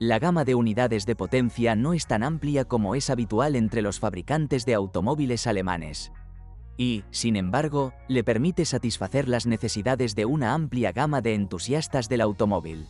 La gama de unidades de potencia no es tan amplia como es habitual entre los fabricantes de automóviles alemanes. Y, sin embargo, le permite satisfacer las necesidades de una amplia gama de entusiastas del automóvil.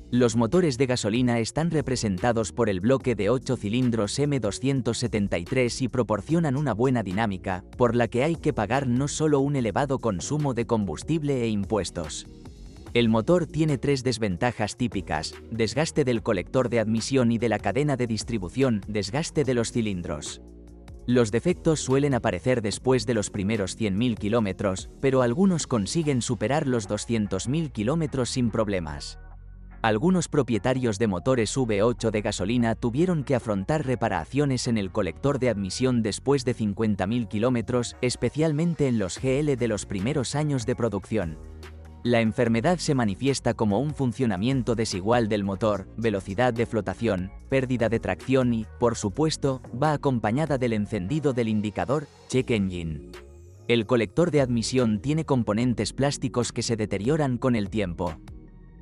Los motores de gasolina están representados por el bloque de 8 cilindros M273 y proporcionan una buena dinámica, por la que hay que pagar no solo un elevado consumo de combustible e impuestos. El motor tiene 3 desventajas típicas: desgaste del colector de admisión y de la cadena de distribución, desgaste de los cilindros. Los defectos suelen aparecer después de los primeros 100.000 kilómetros, pero algunos consiguen superar los 200.000 kilómetros sin problemas. Algunos propietarios de motores V8 de gasolina tuvieron que afrontar reparaciones en el colector de admisión después de 50.000 kilómetros, especialmente en los GL de los primeros años de producción. La enfermedad se manifiesta como un funcionamiento desigual del motor, velocidad de flotación, pérdida de tracción y, por supuesto, va acompañada del encendido del indicador Check Engine. El colector de admisión tiene componentes plásticos que se deterioran con el tiempo.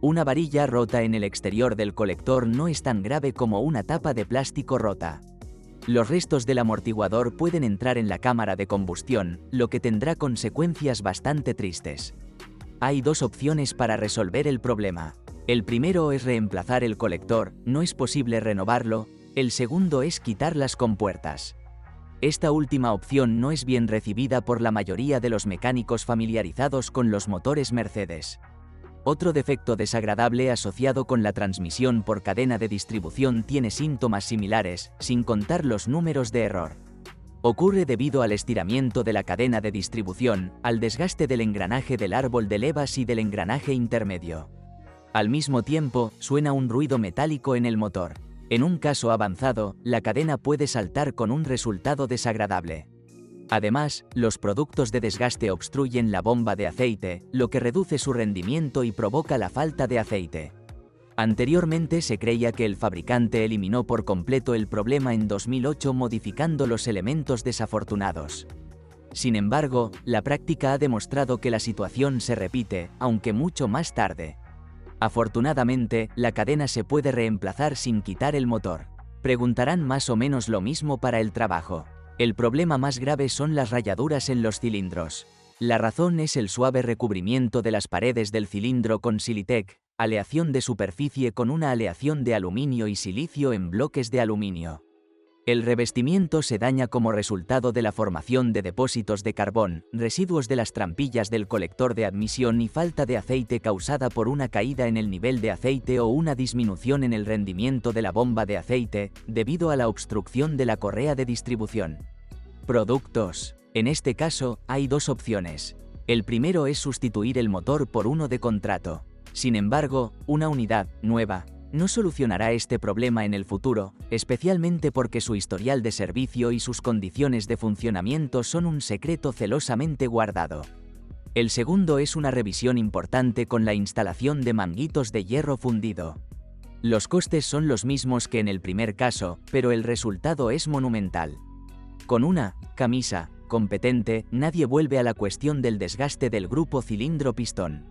Una varilla rota en el exterior del colector no es tan grave como una tapa de plástico rota. Los restos del amortiguador pueden entrar en la cámara de combustión, lo que tendrá consecuencias bastante tristes. Hay 2 opciones para resolver el problema. El primero es reemplazar el colector, no es posible renovarlo. El segundo es quitar las compuertas. Esta última opción no es bien recibida por la mayoría de los mecánicos familiarizados con los motores Mercedes. Otro defecto desagradable asociado con la transmisión por cadena de distribución tiene síntomas similares, sin contar los números de error. Ocurre debido al estiramiento de la cadena de distribución, al desgaste del engranaje del árbol de levas y del engranaje intermedio. Al mismo tiempo, suena un ruido metálico en el motor. En un caso avanzado, la cadena puede saltar con un resultado desagradable. Además, los productos de desgaste obstruyen la bomba de aceite, lo que reduce su rendimiento y provoca la falta de aceite. Anteriormente se creía que el fabricante eliminó por completo el problema en 2008 modificando los elementos desafortunados. Sin embargo, la práctica ha demostrado que la situación se repite, aunque mucho más tarde. Afortunadamente, la cadena se puede reemplazar sin quitar el motor. Preguntarán más o menos lo mismo para el trabajo. El problema más grave son las rayaduras en los cilindros. La razón es el suave recubrimiento de las paredes del cilindro con Silitec, aleación de superficie con una aleación de aluminio y silicio en bloques de aluminio. El revestimiento se daña como resultado de la formación de depósitos de carbón, residuos de las trampillas del colector de admisión y falta de aceite causada por una caída en el nivel de aceite o una disminución en el rendimiento de la bomba de aceite, debido a la obstrucción de la correa de distribución. Productos. En este caso, hay 2 opciones. El primero es sustituir el motor por uno de contrato. Sin embargo, una unidad nueva no solucionará este problema en el futuro, especialmente porque su historial de servicio y sus condiciones de funcionamiento son un secreto celosamente guardado. El segundo es una revisión importante con la instalación de manguitos de hierro fundido. Los costes son los mismos que en el primer caso, pero el resultado es monumental. Con una camisa competente, nadie vuelve a la cuestión del desgaste del grupo cilindro-pistón.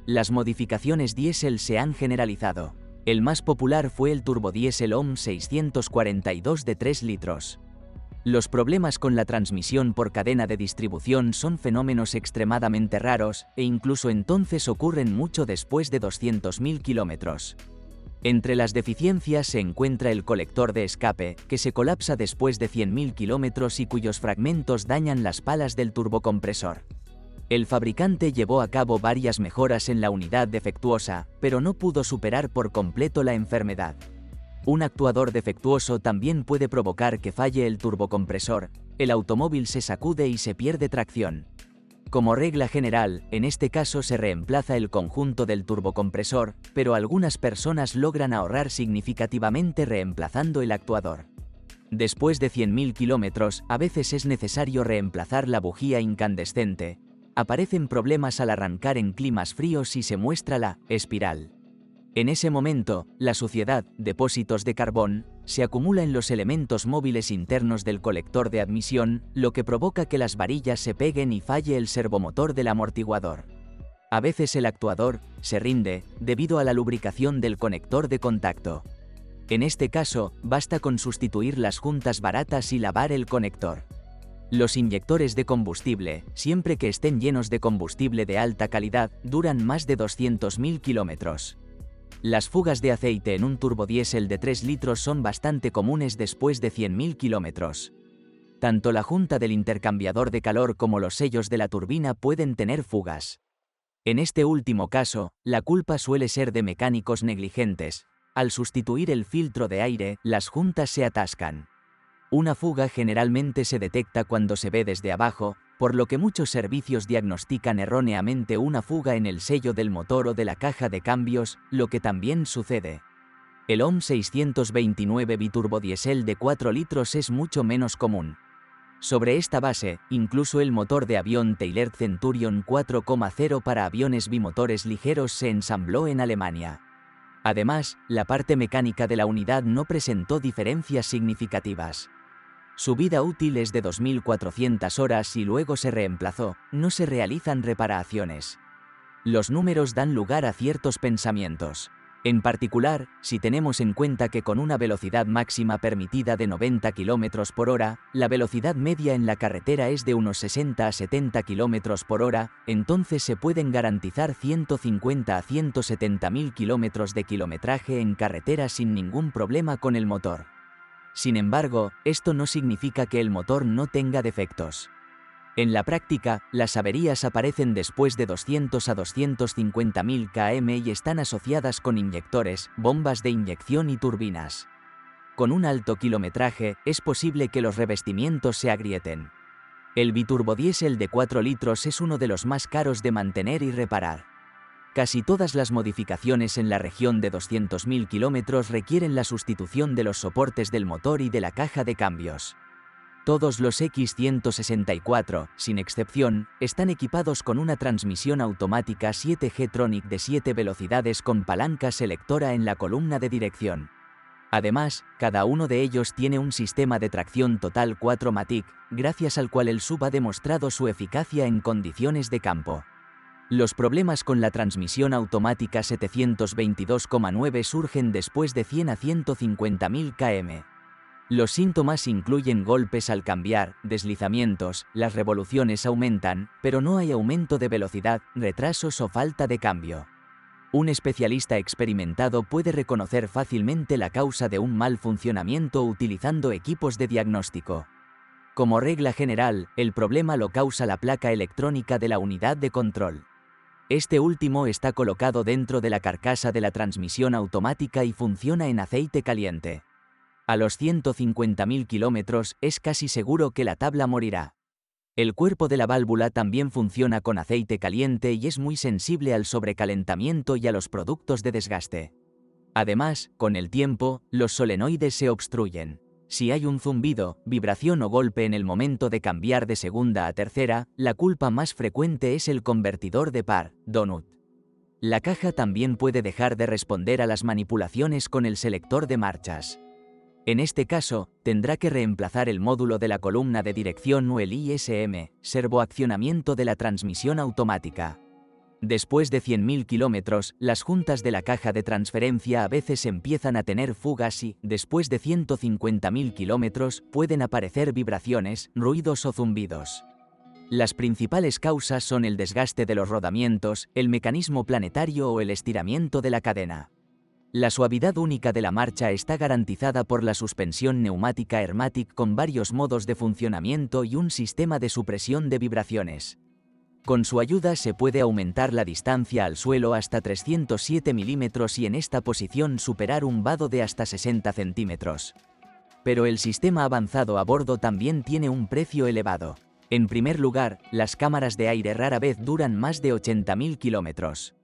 Las modificaciones diésel se han generalizado. El más popular fue el turbodiesel OM 642 de 3 litros. Los problemas con la transmisión por cadena de distribución son fenómenos extremadamente raros, e incluso entonces ocurren mucho después de 200.000 kilómetros. Entre las deficiencias se encuentra el colector de escape, que se colapsa después de 100.000 kilómetros y cuyos fragmentos dañan las palas del turbocompresor. El fabricante llevó a cabo varias mejoras en la unidad defectuosa, pero no pudo superar por completo la enfermedad. Un actuador defectuoso también puede provocar que falle el turbocompresor, el automóvil se sacude y se pierde tracción. Como regla general, en este caso se reemplaza el conjunto del turbocompresor, pero algunas personas logran ahorrar significativamente reemplazando el actuador. Después de 100.000 kilómetros, a veces es necesario reemplazar la bujía incandescente. Aparecen problemas al arrancar en climas fríos y se muestra la espiral. En ese momento, la suciedad, depósitos de carbón, se acumula en los elementos móviles internos del colector de admisión, lo que provoca que las varillas se peguen y falle el servomotor del amortiguador. A veces el actuador se rinde, debido a la lubricación del conector de contacto. En este caso, basta con sustituir las juntas baratas y lavar el conector. Los inyectores de combustible, siempre que estén llenos de combustible de alta calidad, duran más de 200.000 kilómetros. Las fugas de aceite en un turbodiesel de 3 litros son bastante comunes después de 100.000 kilómetros. Tanto la junta del intercambiador de calor como los sellos de la turbina pueden tener fugas. En este último caso, la culpa suele ser de mecánicos negligentes. Al sustituir el filtro de aire, las juntas se atascan. Una fuga generalmente se detecta cuando se ve desde abajo, por lo que muchos servicios diagnostican erróneamente una fuga en el sello del motor o de la caja de cambios, lo que también sucede. El OM 629 biturbodiesel de 4 litros es mucho menos común. Sobre esta base, incluso el motor de avión Taylor Centurion 4,0 para aviones bimotores ligeros se ensambló en Alemania. Además, la parte mecánica de la unidad no presentó diferencias significativas. Su vida útil es de 2.400 horas y luego se reemplazó, no se realizan reparaciones. Los números dan lugar a ciertos pensamientos. En particular, si tenemos en cuenta que con una velocidad máxima permitida de 90 km por hora, la velocidad media en la carretera es de unos 60 a 70 km por hora, entonces se pueden garantizar 150 a 170.000 km de kilometraje en carretera sin ningún problema con el motor. Sin embargo, esto no significa que el motor no tenga defectos. En la práctica, las averías aparecen después de 200 a 250.000 km y están asociadas con inyectores, bombas de inyección y turbinas. Con un alto kilometraje, es posible que los revestimientos se agrieten. El biturbodiesel de 4 litros es uno de los más caros de mantener y reparar. Casi todas las modificaciones en la región de 200.000 km requieren la sustitución de los soportes del motor y de la caja de cambios. Todos los X164, sin excepción, están equipados con una transmisión automática 7G Tronic de 7 velocidades con palanca selectora en la columna de dirección. Además, cada uno de ellos tiene un sistema de tracción total 4MATIC, gracias al cual el SUV ha demostrado su eficacia en condiciones de campo. Los problemas con la transmisión automática 722,9 surgen después de 100 a 150.000 km. Los síntomas incluyen golpes al cambiar, deslizamientos, las revoluciones aumentan, pero no hay aumento de velocidad, retrasos o falta de cambio. Un especialista experimentado puede reconocer fácilmente la causa de un mal funcionamiento utilizando equipos de diagnóstico. Como regla general, el problema lo causa la placa electrónica de la unidad de control. Este último está colocado dentro de la carcasa de la transmisión automática y funciona en aceite caliente. A los 150.000 kilómetros es casi seguro que la tabla morirá. El cuerpo de la válvula también funciona con aceite caliente y es muy sensible al sobrecalentamiento y a los productos de desgaste. Además, con el tiempo, los solenoides se obstruyen. Si hay un zumbido, vibración o golpe en el momento de cambiar de segunda a tercera, la culpa más frecuente es el convertidor de par, donut. La caja también puede dejar de responder a las manipulaciones con el selector de marchas. En este caso, tendrá que reemplazar el módulo de la columna de dirección o el ISM, servoaccionamiento de la transmisión automática. Después de 100.000 kilómetros, las juntas de la caja de transferencia a veces empiezan a tener fugas y, después de 150.000 kilómetros, pueden aparecer vibraciones, ruidos o zumbidos. Las principales causas son el desgaste de los rodamientos, el mecanismo planetario o el estiramiento de la cadena. La suavidad única de la marcha está garantizada por la suspensión neumática Airmatic con varios modos de funcionamiento y un sistema de supresión de vibraciones. Con su ayuda se puede aumentar la distancia al suelo hasta 307 milímetros y en esta posición superar un vado de hasta 60 centímetros. Pero el sistema avanzado a bordo también tiene un precio elevado. En primer lugar, las cámaras de aire rara vez duran más de 80.000 kilómetros.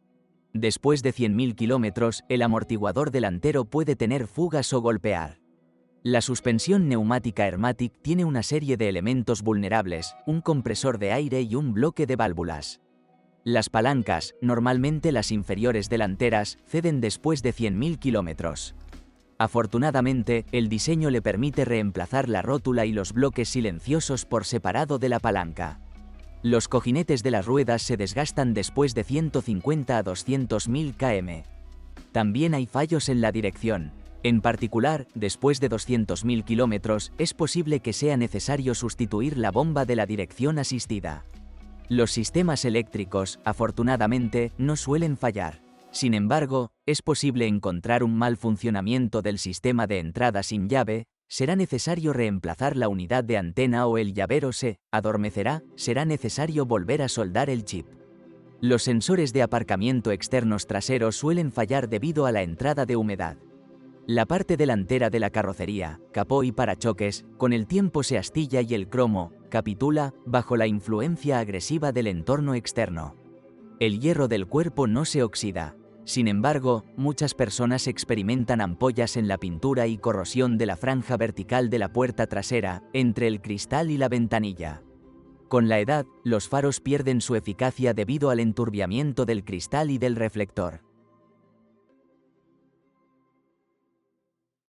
Después de 100.000 kilómetros, el amortiguador delantero puede tener fugas o golpear. La suspensión neumática Airmatic tiene una serie de elementos vulnerables, un compresor de aire y un bloque de válvulas. Las palancas, normalmente las inferiores delanteras, ceden después de 100.000 kilómetros. Afortunadamente, el diseño le permite reemplazar la rótula y los bloques silenciosos por separado de la palanca. Los cojinetes de las ruedas se desgastan después de 150 a 200.000 km. También hay fallos en la dirección. En particular, después de 200.000 kilómetros, es posible que sea necesario sustituir la bomba de la dirección asistida. Los sistemas eléctricos, afortunadamente, no suelen fallar. Sin embargo, es posible encontrar un mal funcionamiento del sistema de entrada sin llave, será necesario reemplazar la unidad de antena o el llavero se adormecerá, será necesario volver a soldar el chip. Los sensores de aparcamiento externos traseros suelen fallar debido a la entrada de humedad. La parte delantera de la carrocería, capó y parachoques, con el tiempo se astilla y el cromo capitula bajo la influencia agresiva del entorno externo. El hierro del cuerpo no se oxida. Sin embargo, muchas personas experimentan ampollas en la pintura y corrosión de la franja vertical de la puerta trasera, entre el cristal y la ventanilla. Con la edad, los faros pierden su eficacia debido al enturbiamiento del cristal y del reflector.